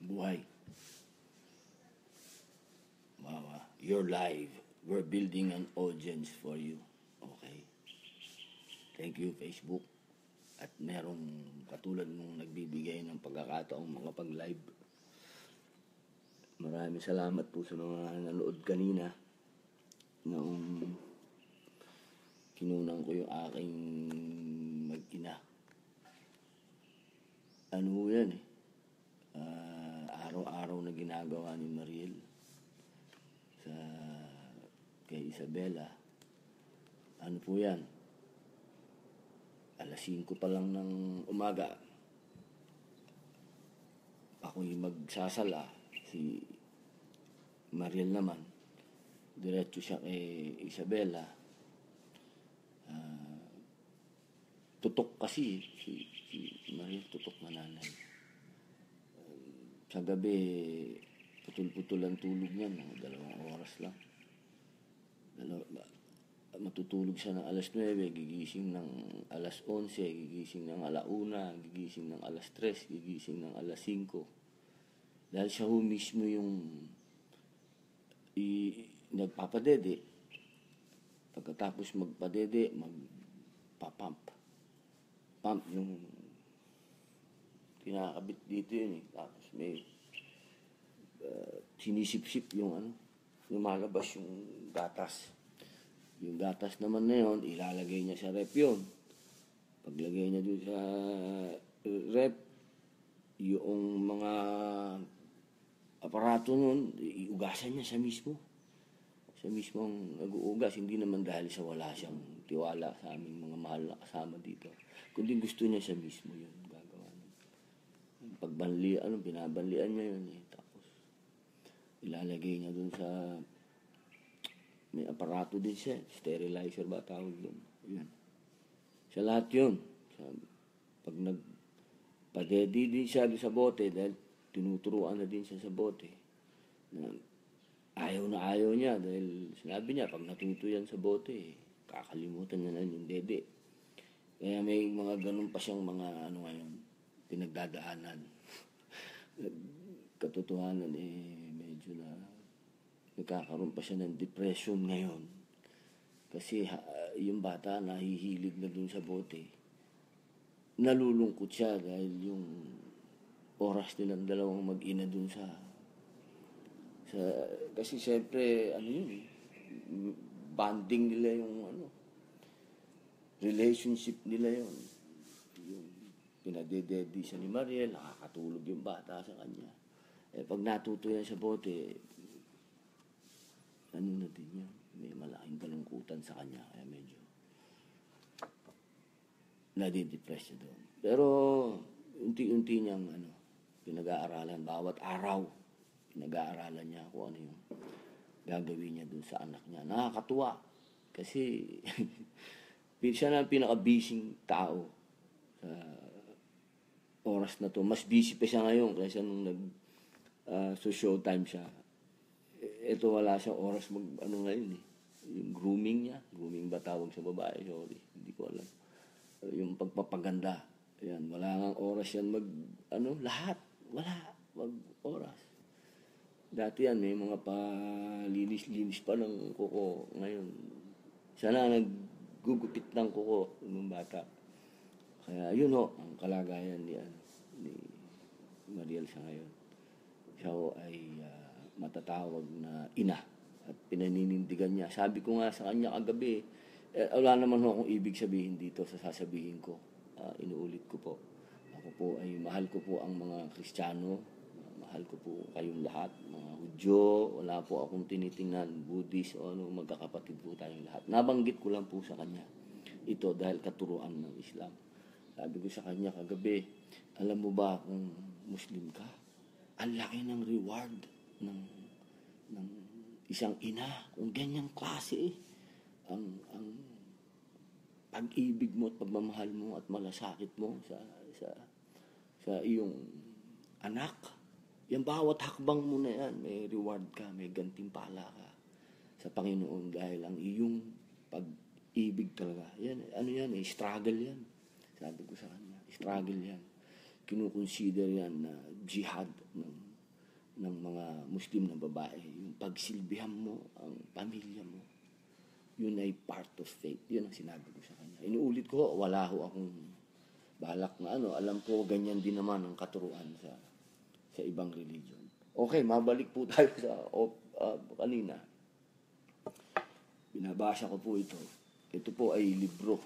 buhay. Wow, you're live. We're building an audience for you. Okay. Thank you, Facebook. At merong katulad mong nagbibigay ng pagkakataong mga pag-live. Maraming salamat po sa mga nanood kanina. Noong kinunan ko yung aking mag-ina. Ano yan eh? Araw-araw na ginagawa ni Mariel kay Isabela. Ano po yan? Alas 5 pa lang ng umaga. Ako'y magsasala. Si Mariel naman, diretso siya kay Isabela. Tutok kasi. Si Mariel tutok na nanay. Sa gabi, putol-putol ang tulog niyan. 2 oras lang. Matutulog siya ng alas 9, gigising ng alas 11, gigising ng alauna, gigising ng alas 3, gigising ng alas 5. Dahil siya mismo yung nagpapadede. Pagkatapos magpadede, magpapump. Pump yung kinakabit dito yun eh. Tapos may sinisip-sip yung lumalabas yung gatas. Yung gatas naman na yun, ilalagay niya sa rep yun. Paglagay niya doon sa rep, yung mga aparato nun, iugasan niya siya mismo. Siya mismo ang nag-uugas. Hindi naman dahil sa wala siyang tiwala sa aming mga mahal na kasama dito. Kundi gusto niya siya mismo yun gagawa niya. Pagbanlian, binabanlian niya yun eh. Tapos ilalagay niya doon sa may aparato din siya. Sterilizer ba tawag doon? Yun. Sa lahat yun. Pag nagpadedi din siya doon sa bote dahil tinuturuan na din siya sa bote. Ayaw na ayaw niya dahil sinabi niya pag natuto yan sa bote, kakalimutan niya na yung dede. Kaya may mga ganun pa siyang mga ngayon, pinagdadaanan. Katotohanan medyo na nagkakaroon pa siya ng depression ngayon. Kasi yung bata nahihilig na dun sa bote. Nalulungkot siya dahil yung oras nilang dalawang mag-ina dun kasi siyempre, bonding nila yung relationship nila yun. Yung pinadededi siya ni Mariel, nakakatulog yung bata sa kanya. Pag natuto yan sa bote, na din yan. May malaking kalungkutan sa kanya, kaya medyo nadidepress siya doon. Pero, unti-unti niyang pinag-aaralan, bawat araw, pinag-aaralan niya kung ano yung gagawin niya dun sa anak niya. Nakakatuwa. Kasi, siya na pinaka-busy tao sa oras na to. Mas busy pa siya ngayon kaysa nung showtime siya. Ito wala siyang oras ngayon eh. Yung grooming niya. Grooming ba tawag sa babae? Sorry, hindi ko alam. Yung pagpapaganda. Ayan, wala ngang oras yan lahat. Wala. Wag oras. Dati yan, may mga palinis-linis pa ng kuko. Ngayon, siya na naggugupit ng kuko ng bata. Kaya yun ang kalagayan ni Mariel sa ngayon. Siya ay matatawag na ina at pinaninindigan niya. Sabi ko nga sa kanya kagabi, wala naman akong ibig sabihin dito sa sasabihin ko. Inuulit ko po. Ako po ay mahal ko po ang mga Kristiyano. Mahal ko po kayong lahat, mga Hudyo, wala po akong tinitingnan, Buddhist o magkakapatid po tayong lahat. Nabanggit ko lang po sa kanya ito dahil katuruan ng Islam. Sabi ko sa kanya kagabi, alam mo ba kung Muslim ka? Ang laki ng reward ng isang ina kung ganyang klase ang pag-ibig mo at pagmamahal mo at malasakit mo sa iyong anak. Yung bawat hakbang mo na yan, may reward ka, may gantimpala ka sa Panginoon dahil ang iyong pag-ibig talaga. Yan, struggle yan. Sabi ko sa kanya, struggle yan. Kinukonsider yan na jihad ng ng mga Muslim na babae, yung pagsilbihan mo ang pamilya mo, yun ay part of faith. Yun ang sinabi ko sa kanya. Inuulit ko, wala ho akong balak na ano. Alam ko, ganyan din naman ang katuruan sa ibang religion. Okay, mabalik po tayo sa kanina. Binabasa ko po ito. Ito po ay libro.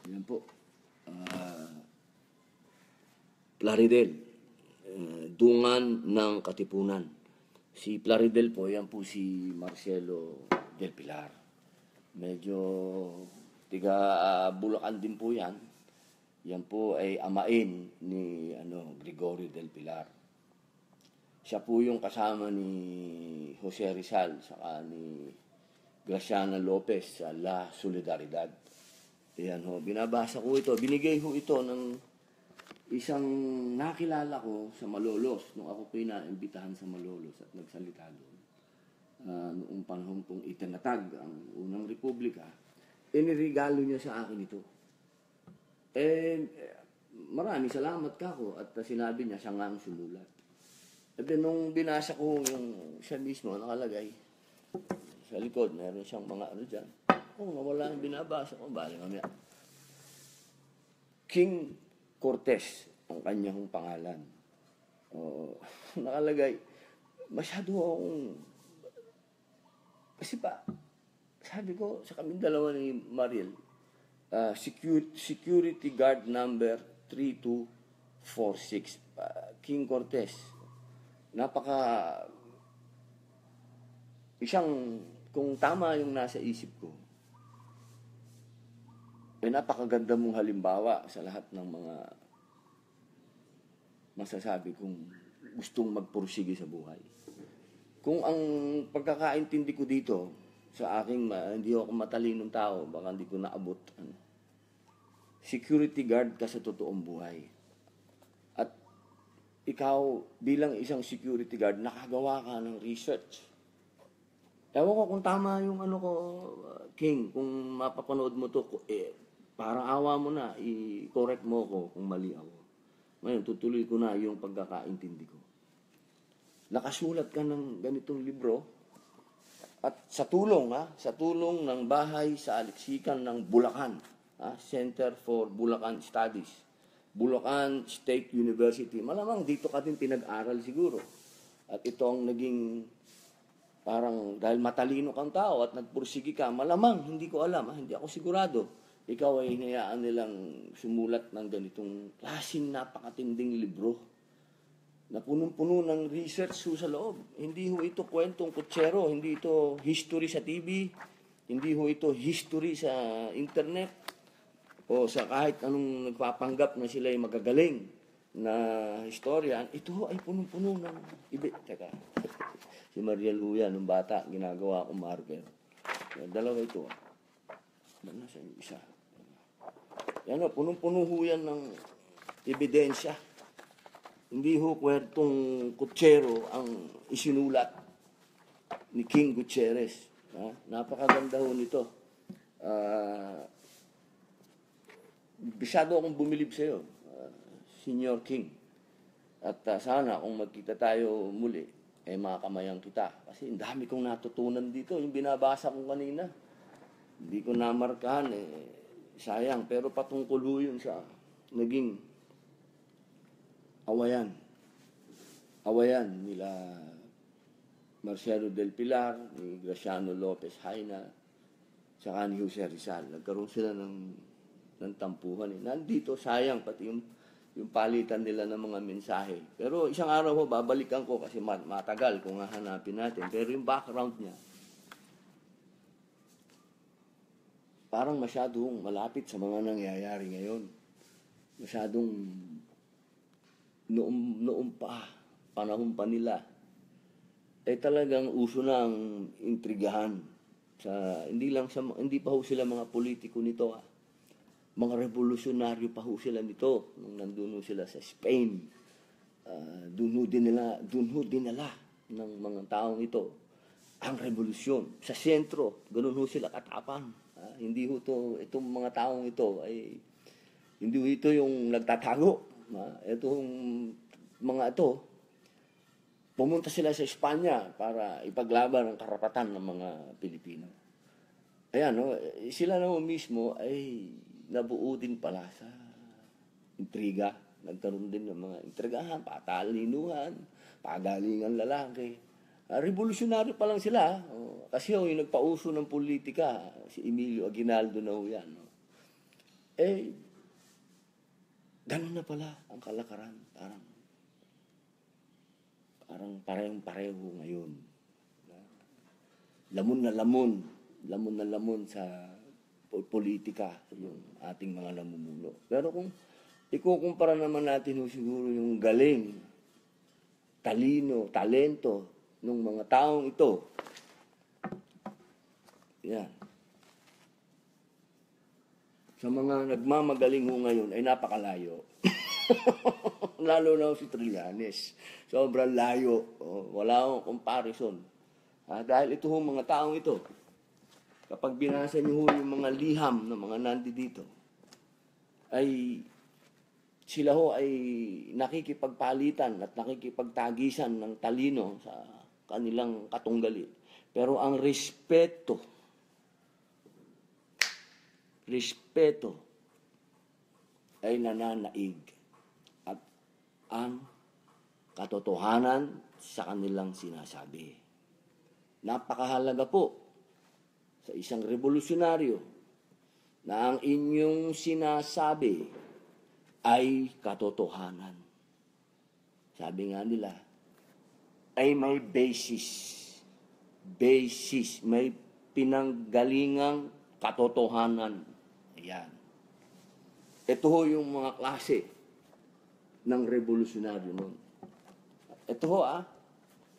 Yan po. Plaridel. Dungan ng Katipunan. Si Plaridel po, yan po si Marcelo del Pilar. Medyo tiga Bulacan din po yan. Yan po ay amain ni Gregorio del Pilar. Siya po yung kasama ni Jose Rizal saka ni Graciano Lopez sa La Solidaridad. Ayan ho, binabasa ko ito. Binigay ho ito ng isang nakilala ko sa Malolos nung ako pinaimbitahan sa Malolos at nagsalita doon. Noong panahon pong itinatag ang unang republika, inirigalo niya sa akin ito. Maraming salamat ka ko at sinabi niya siya nga ang sumulat. At nung binasa ko yung siya mismo nakalagay sa likod, meron siyang mga dyan. Wala yung binabasa ko, bali mamaya. King Cortez ang kanyang pangalan. Nakalagay, masyado akong, kasi pa, sabi ko sa kaming dalawa ni Mariel, security guard number 3246, King Cortez. Kung tama yung nasa isip ko, napakaganda mong halimbawa sa lahat ng mga masasabi kong gustong magpursige sa buhay. Kung ang pagkakaintindi ko dito, sa aking, hindi ako matalinong tao, baka hindi ko naabot. Security guard ka sa totoong buhay. At ikaw, bilang isang security guard, nakagawa ka ng research. Ewan ko kung tama yung King, kung mapapanood mo to, parang awa mo na, i-correct mo ko kung mali ako. Ngayon, tutuloy ko na yung pagkakaintindi ko. Nakasulat ka ng ganitong libro at sa tulong ng bahay sa Aliksikan ng Bulacan, Center for Bulacan Studies, Bulacan State University. Malamang dito ka din pinag-aral siguro. At ito ang naging parang dahil matalino kang tao at nagpursige ka, malamang, hindi ko alam, hindi ako sigurado. Ikaw ay hinayaan nilang sumulat ng ganitong klaseng napakatinding libro na punong-puno ng research sa loob. Hindi ho ito kwentong kutsero, hindi ito history sa TV, hindi ho ito history sa internet o sa kahit anong nagpapanggap na sila ay magagaling na historian. Ito ay punong-puno ng Teka, si Mariel Huya, nung bata, ginagawa akong marker. Dalawa ito. Nasa isa. Yan o, punong-puno ho yan ng ebidensya. Hindi ho kwentong kutsero ang isinulat ni King Gutierrez. Napakaganda ho nito. Bisyado akong bumilib sa iyo, Senior King. At sana kung magkita tayo muli, makakamayang kita. Kasi ang dami kong natutunan dito. Yung binabasa ko kanina, hindi ko namarkahan, sayang. Pero patungkol yun sa naging awayan nila Marcelo del Pilar, ni Graciano Lopez Haina, saka ni Jose Rizal. Nagkaroon sila ng tampuhan. Nandito, sayang, pati yung palitan nila ng mga mensahe. Pero isang araw ho, babalikan ko kasi matagal kung hahanapin natin. Pero yung background niya, parang masyadong malapit sa mga nangyayari ngayon. Masyadong noong panahon pa nila, talagang uso na ang intrigahan. Hindi pa ho sila mga politiko nito. Mga revolusyonaryo pa ho sila nito nung nandun sila sa Spain. Doon ho dinala ng mga taong ito ang revolusyon. Sa sentro, ganun ho sila katapang. Hindi ho itong mga taong ito ay hindi ho ito yung nagtatago. Itong mga ito, pumunta sila sa Espanya para ipaglaban ang karapatan ng mga Pilipino. Ayan, no, sila naman mismo ay nabuo din pala sa intriga. Nagkaroon din ng mga intrigahan, patalinuhan, pagalingan lalaki. Revolusyonaryo pa lang sila. Kasi yung nagpauso ng politika, si Emilio Aguinaldo na yan. No? Ganun na pala ang kalakaran. Parang parehong-pareho ngayon. Lamon na lamon sa politika yung ating mga namumuno. Pero kung ikukumpara naman natin siguro yung galing, talento ng mga taong ito. Yan. Sa mga nagmamagaling ho ngayon ay napakalayo. Lalo na si Trillanes. Sobrang layo. Wala akong comparison. Dahil ito ho mga taong ito, kapag binasa niyo ho yung mga liham ng mga nandito, ay sila ho ay nakikipagpalitan at nakikipagtagisan ng talino sa kanilang katunggali. Pero ang respeto ay nananaig at ang katotohanan sa kanilang sinasabi. Napakahalaga po sa isang revolusyonaryo na ang inyong sinasabi ay katotohanan. Sabi nga nila, ay may basis, may pinanggalingang katotohanan. Ayan. Ito ho yung mga klase ng revolusyonaryo noon. Ito ho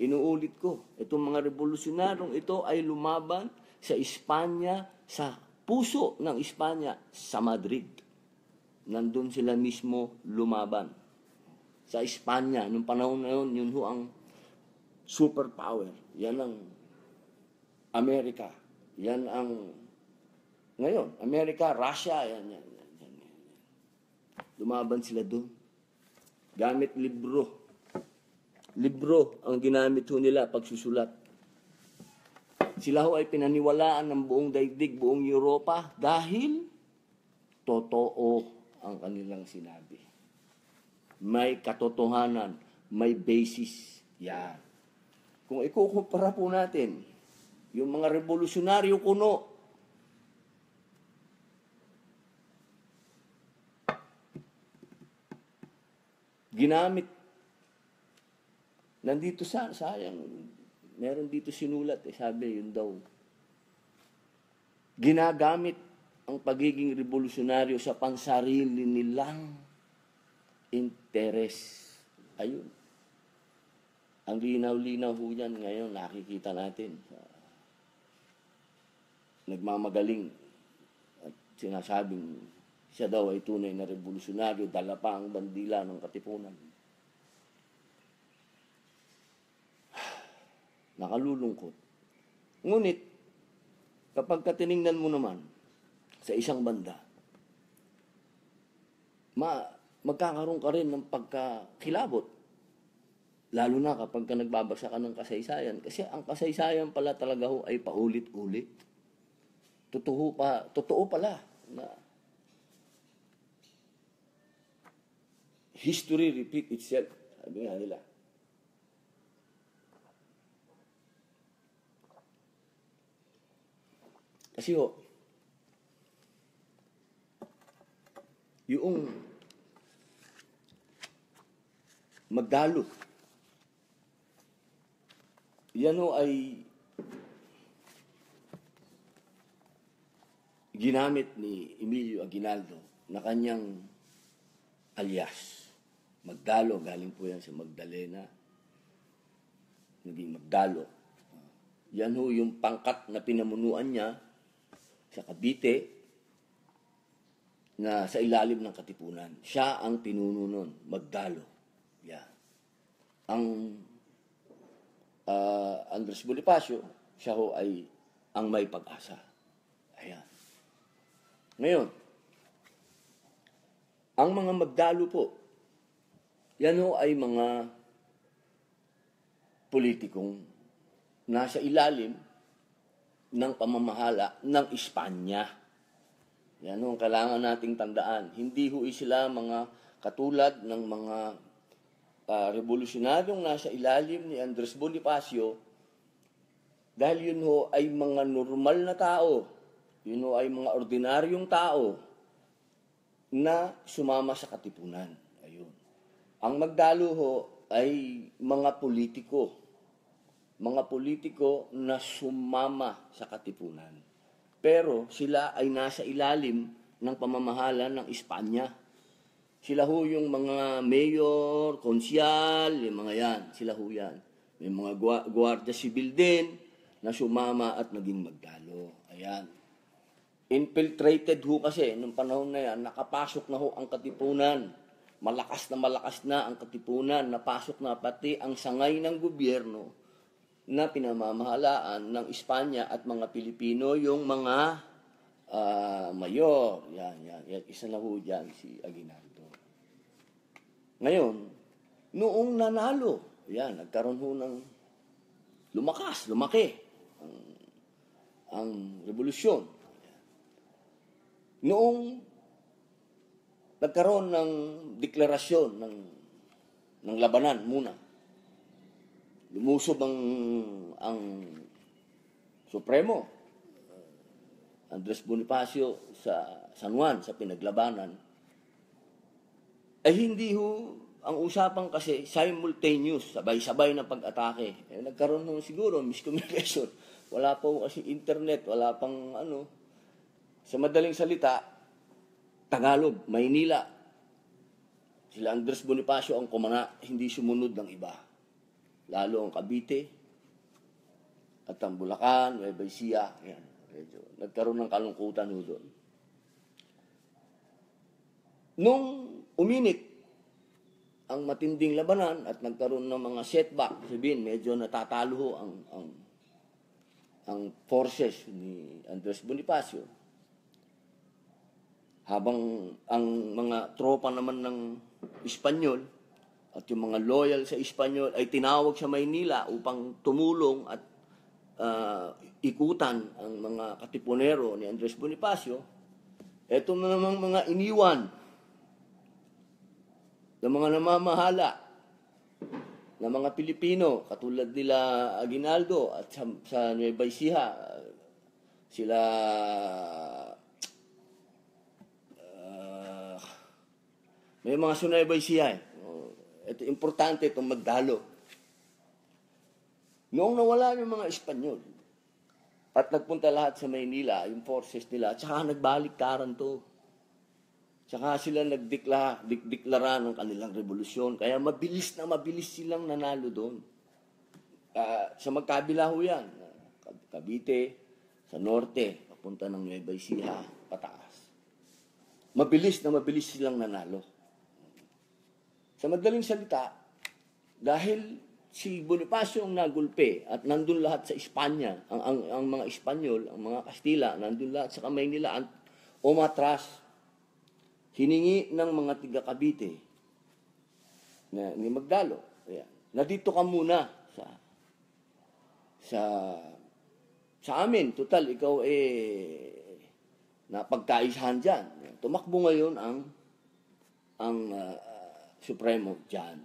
inuulit ko. Itong mga revolusyonaryong ito ay lumaban sa Espanya, sa puso ng Espanya, sa Madrid. Nandun sila mismo lumaban. Sa Espanya, nung panahon na yun ho ang superpower. Yan ang Amerika. Yan ang ngayon, Amerika, Russia, yan. Lumaban sila doon. Gamit libro. Libro ang ginamit ho nila pagsusulat. Sila ho ay pinaniwalaan ng buong daigdig, buong Europa dahil totoo ang kanilang sinabi. May katotohanan, may basis. Yan. Kung ikukumpara po natin, yung mga revolusyonaryo kuno, ginamit, nandito sayang, meron dito sinulat, sabi yun daw, ginagamit ang pagiging revolusyonaryo sa pansarili nilang interes. Ayun. Ang linaw-linaw ho yan ngayon, nakikita natin. Nagmamagaling at sinasabing siya daw ay tunay na revolusyonaryo, dala pa ang bandila ng Katipunan. Nakalulungkot. Ngunit, kapag katiningnan mo naman sa isang banda, magkakaroon ka rin ng pagkakilabot. Lalo na kapag ka nagbabasa ka ng kasaysayan. Kasi ang kasaysayan pala talaga ho ay paulit-ulit. Totoo pala na history repeat itself. Sabi nga nila. Kasi ho, yung magdalo, yan ho ay ginamit ni Emilio Aguinaldo na kanyang alias. Magdalo, galing po yan sa Magdalena. Naging Magdalo. Yan ho yung pangkat na pinamunuan niya sa Cavite na sa ilalim ng Katipunan. Siya ang pinuno nun, Magdalo. Yan. Ang Andres Bonifacio, siya ho ay ang may pag-asa. Ayan. Ngayon, ang mga Magdalo po Yan ho ay mga politikong nasa ilalim ng pamamahala ng Espanya. Yan ho ang kailangan nating tandaan. Hindi ho sila mga katulad ng mga revolusyonaryong nasa ilalim ni Andres Bonifacio, dahil yun ho ay mga normal na tao, yun ho ay mga ordinaryong tao na sumama sa katipunan. Ayun. Ang magdalo ho ay mga politiko na sumama sa katipunan. Pero sila ay nasa ilalim ng pamamahala ng Espanya. Sila ho yung mga mayor, konsyal, yung mga yan. Sila ho yan. May mga gwardiya sibil din na sumama at naging magdalo. Ayan. Infiltrated ho kasi nung panahon na yan, nakapasok na ho ang katipunan. Malakas na ang katipunan. Napasok na pati ang sangay ng gobyerno na pinamamahalaan ng Espanya at mga Pilipino, yung mga mayor. Yan. Isa na ho dyan, si Aguinaldo. Ngayon, noong nanalo, yan, nagkaroon ho ng lumaki ang revolusyon. Noong nagkaroon ng deklarasyon ng labanan muna, lumusob ang Supremo, Andres Bonifacio sa San Juan, sa pinaglabanan, ay hindi ho ang usapan kasi simultaneous, sabay-sabay na pag-atake. Nagkaroon ho siguro miscommunication. Wala pa ho kasi internet, wala pang ano. Sa madaling salita, Tagalog, Maynila. Sila Andres Bonifacio ang kumana, hindi sumunod ng iba. Lalo ang Cavite at ang Bulacan, Nueva Ecija. Yan. Nagkaroon ng kalungkutan ho doon. Nung uminit ang matinding labanan at nagkaroon ng mga setback, sabihin, medyo natatalo ho ang forces ni Andres Bonifacio. Habang ang mga tropa naman ng Espanyol at yung mga loyal sa Espanyol ay tinawag sa Maynila upang tumulong at ikutan ang mga katipunero ni Andres Bonifacio, eto namang mga iniwan ng mga namamahala ng mga Pilipino, katulad nila Aguinaldo at sa Nueva Ecija, sila may mga sa Nueva Ecija. Ito, importante itong magdalo. Noong nawala yung mga Espanyol at nagpunta lahat sa Maynila, yung forces nila, at saka nagbaliktaran to. Tsaka sila nagdeklara ng kanilang revolusyon. Kaya mabilis silang nanalo doon. Sa magkabila ho yan. Cavite, sa norte, papunta ng Nueva Ecija, pataas. Mabilis silang nanalo. Sa madaling salita, dahil si Bonifacio ang nagulpe at nandun lahat sa Espanya, ang mga Espanyol, ang mga Kastila, nandun lahat sa kamay nila, umatras. Hiningi ng mga tiga Cavite ni Magdalo, ayan, na dito ka muna sa amin. Total, ikaw napagkaisahan dyan. Tumakbo ngayon ang Supremo dyan.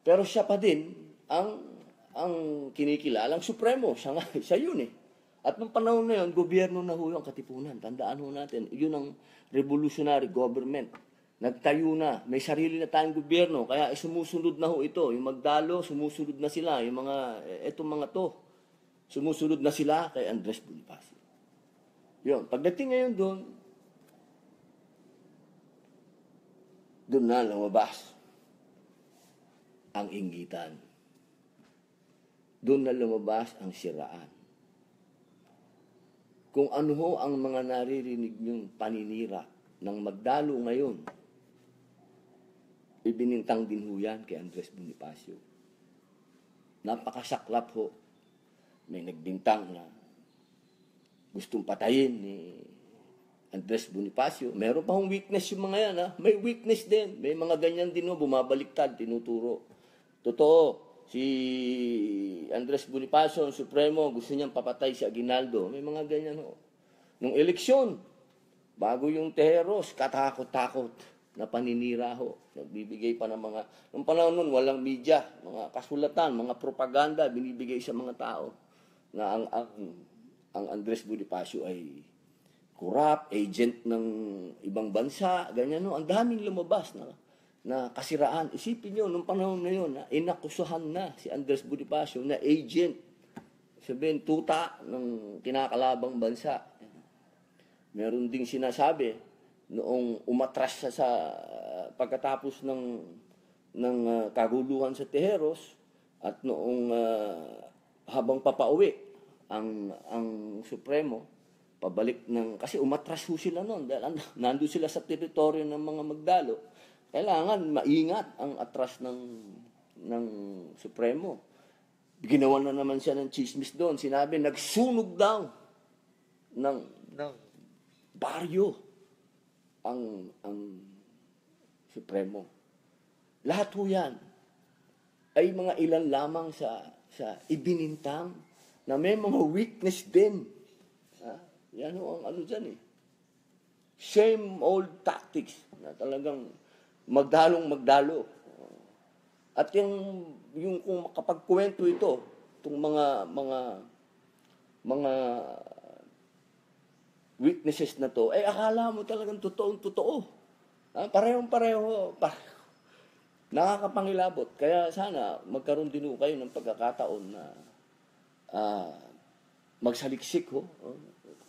Pero siya pa din ang kinikilalang Supremo. Siya yun eh. At nung panahon na yun, gobyerno na ho yung katipunan. Tandaan ho natin, yun ang revolutionary government. Nagtayo na, may sarili na tayong gobyerno, kaya sumusunod na ho ito. Yung Magdalo, sumusunod na sila. Yung etong mga to, sumusunod na sila kay Andres Bonifacio. Yun, pagdating ngayon doon na lumabas ang inggitan. Doon na lumabas ang siraan. Kung ano ho ang mga naririnig niyong paninira ng Magdalo ngayon, ibinintang din ho yan kay Andres Bonifacio. Napakasaklap ho. May nagbintang na gustong patayin ni Andres Bonifacio. Meron pa hong weakness yung mga yan. Ha? May weakness din. May mga ganyan din, no, bumabaliktad, tinuturo. Totoo. Si Andres Bonifacio, ang Supremo, gusto niyang papatay si Aguinaldo. May mga ganyan, ho. Nung eleksyon, bago yung Tejeros, katakot-takot na paninira, ho. Nagbibigay pa ng mga, nung panahon nun, walang media, mga kasulatan, mga propaganda, binibigay sa mga tao na ang Andres Bonifacio ay corrupt, agent ng ibang bansa, ganyan, no. Ang daming lumabas na kasiraan. Isipin nyo, nung panahon na yun, inakusahan na si Andres Bonifacio na agent. Sabihin, tuta ng kinakalabang bansa. Meron ding sinasabi, noong umatras siya sa pagkatapos ng kaguluhan sa Tejeros, at noong habang papauwi ang Supremo, pabalik kasi umatras ho sila noon, dahil nandun sila sa teritoryo ng mga magdalo. Kailangan maingat ang atras ng Supremo. Ginawa na naman siya ng chismis doon. Sinabi, nagsunog daw ng baryo ang Supremo. Lahat ho yan ay mga ilan lamang sa ibinintang na may mga weakness din. Yan ho ang ano dyan eh. Same old tactics na talagang magdalo. At yung kung makapagkwento ito, itong mga witnesses na to, akala mo talagang totoo. Parehong-pareho. Nakakapangilabot. Kaya sana magkaroon din kayo ng pagkakataon na magsaliksik ho.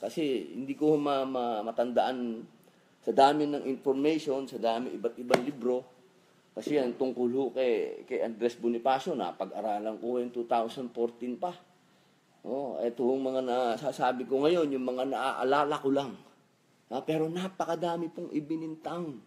Kasi hindi ko matandaan sa dami ng information, sa dami iba't ibang libro. Kasi yan tungkol ho kay Andres Bonifacio, napag-aralan ko yung 2014 pa. Ito yung mga nasasabi ko ngayon, yung mga naaalala ko lang. Pero napakadami pong ibinintang